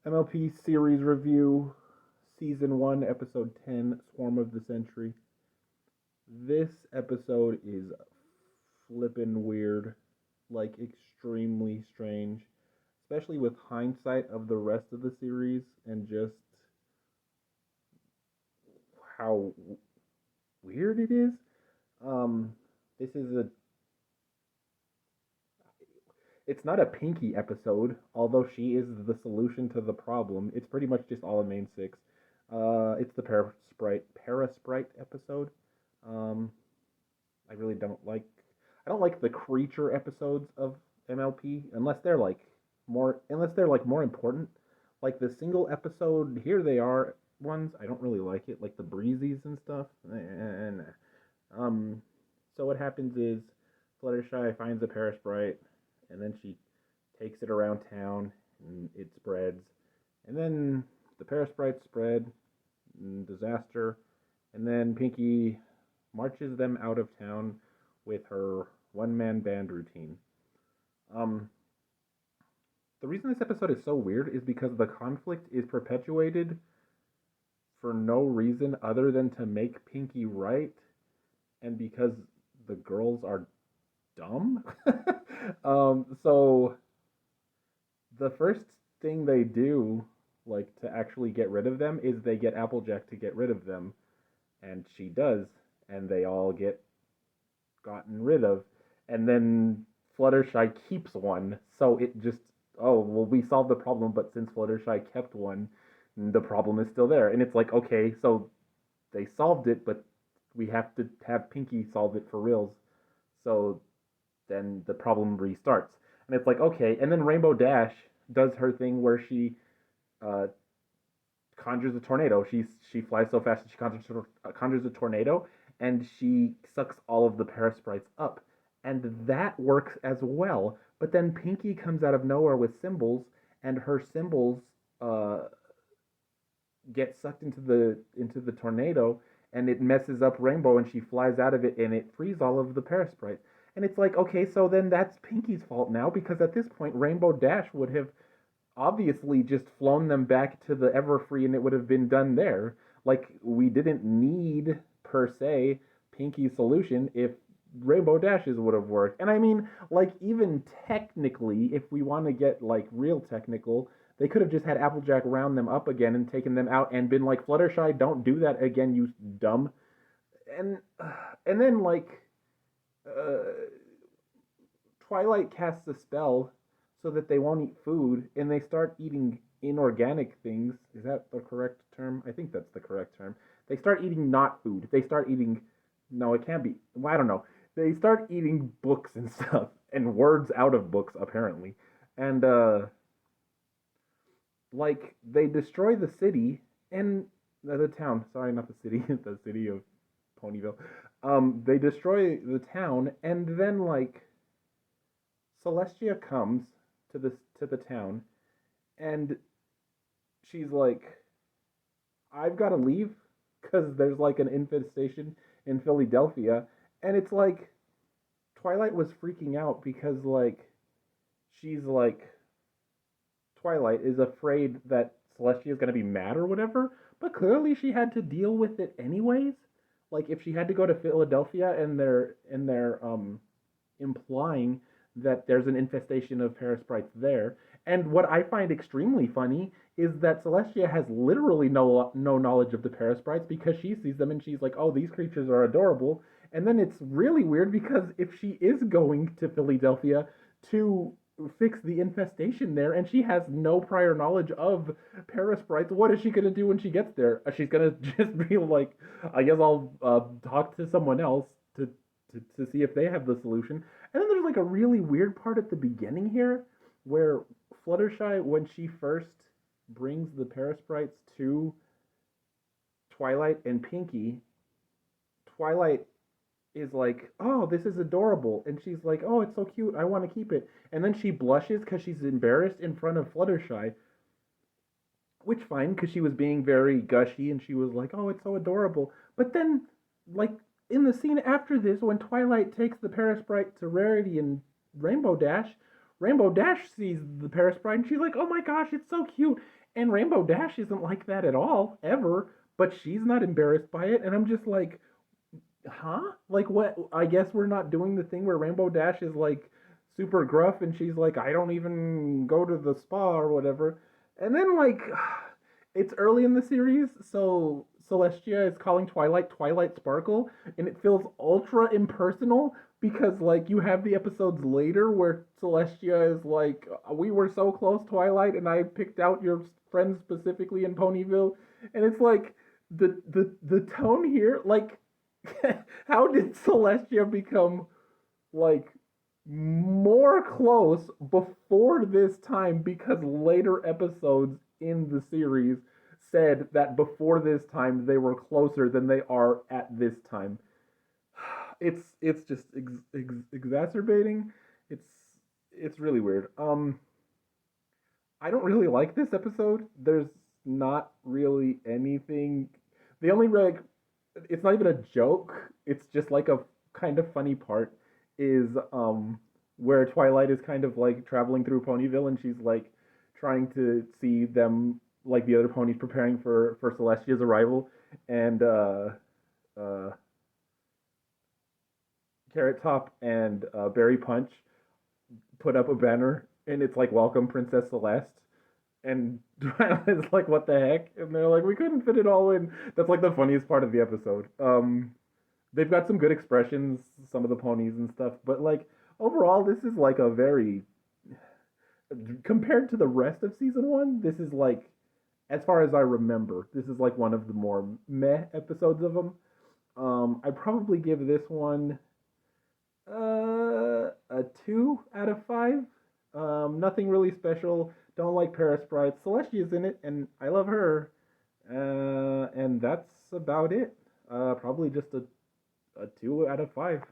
MLP series review, season 1, episode 10, Swarm of the Century. This episode is flippin' weird, like extremely strange, especially with hindsight of the rest of the series and just how weird it is. Um, this is a it's not a Pinky episode, although she is the solution to the problem. It's pretty much just all in main six. It's the Parasprite episode. Um, I really don't like. I don't like the creature episodes of MLP unless they're like more important. Like the single episode, here they are ones. I don't really like it, like the breezies and stuff. And so what happens is Fluttershy finds a Parasprite, and then she takes it around town, and it spreads. And then the Parasprites spread, disaster. And then Pinky marches them out of town with her one-man band routine. Um, the reason this episode is so weird is because the conflict is perpetuated for no reason other than to make Pinky right, and because the girls are dumb. So the first thing they do, like to actually get rid of them, is they get Applejack to get rid of them, and she does, and they all get gotten rid of, and then Fluttershy keeps one, so it just we solved the problem, but since Fluttershy kept one, the problem is still there, and it's like okay, so they solved it, but we have to have Pinky solve it for reals, so then the problem restarts. And it's like, okay. And then Rainbow Dash does her thing where she uh, conjures a tornado. She flies so fast that she conjures a tornado, and she sucks all of the Parasprites up. And that works as well. But then Pinky comes out of nowhere with symbols, and her symbols uh, get sucked into the tornado, and it messes up Rainbow, and she flies out of it, and it frees all of the Parasprites. And it's like, okay, so then that's Pinky's fault now, because at this point, Rainbow Dash would have obviously just flown them back to the Everfree, and it would have been done there. Like, we didn't need, per se, Pinky's solution if Rainbow Dashes would have worked. And I mean, like, even technically, if we want to get, like, real technical, they could have just had Applejack round them up again and taken them out and been like, Fluttershy, don't do that again, you dumb. And, and then, like, uh, Twilight casts a spell so that they won't eat food, and they start eating inorganic things. Is that the correct term? I think that's the correct term. They start eating not food. They start eating. No, it can't be. Well, I don't know. They start eating books and stuff, and words out of books, apparently. And, like, they destroy the city, and the town. Sorry, not the city. The city of Ponyville. They destroy the town, and then, like, Celestia comes to the town, and she's like, "I've got to leave because there's like an infestation in Philadelphia," and it's like Twilight was freaking out because like she's like Twilight is afraid that Celestia is gonna be mad or whatever, but clearly she had to deal with it anyways. Like if she had to go to Philadelphia and they're implying that there's an infestation of Parasprites there. And what I find extremely funny is that Celestia has literally no knowledge of the Parasprites because she sees them and she's like, "Oh, these creatures are adorable." And then it's really weird because if she is going to Philadelphia to fix the infestation there and she has no prior knowledge of Parasprites, what is she going to do when she gets there? She's going to just be like, I guess I'll talk to someone else to see if they have the solution. And then there's like a really weird part at the beginning here where Fluttershy, when she first brings the Parasprites to Twilight and Pinky, Twilight is like, "Oh, this is adorable." And she's like, "Oh, it's so cute. I want to keep it." And then she blushes because she's embarrassed in front of Fluttershy, which fine because she was being very gushy and she was like, "Oh, it's so adorable." But then, like in the scene after this, when Twilight takes the Parasprite to Rarity and Rainbow Dash, Rainbow Dash sees the Parasprite and she's like, oh my gosh, it's so cute. And Rainbow Dash isn't like that at all, ever, but she's not embarrassed by it. And I'm just like, huh? Like, what? I guess we're not doing the thing where Rainbow Dash is like super gruff and she's like, I don't even go to the spa or whatever. And then, like, it's early in the series, so Celestia is calling Twilight Sparkle, and it feels ultra impersonal because, like, you have the episodes later where Celestia is like, we were so close, Twilight, and I picked out your friends specifically in Ponyville. And it's like, the tone here, like, how did Celestia become like more close before this time because later episodes in the series said that before this time they were closer than they are at this time. It's just exacerbating. It's it's really weird. I don't really like this episode. There's not really anything. The only like, it's not even a joke. It's just like a kind of funny part is where Twilight is kind of like traveling through Ponyville and she's like trying to see them like the other ponies preparing for Celestia's arrival, and uh Carrot Top and Berry Punch put up a banner and it's like welcome Princess Celeste, and Twilight like what the heck, and they're like we couldn't fit it all in. That's like the funniest part of the episode. They've got some good expressions, some of the ponies and stuff, but like overall this is like a very, compared to the rest of season one, this is like, as far as I remember, this is like one of the more meh episodes of them. I probably give this one a 2 out of 5. Nothing really special. Don't like Parasprites. Celestia's in it, and I love her. And that's about it. Probably just a 2 out of 5.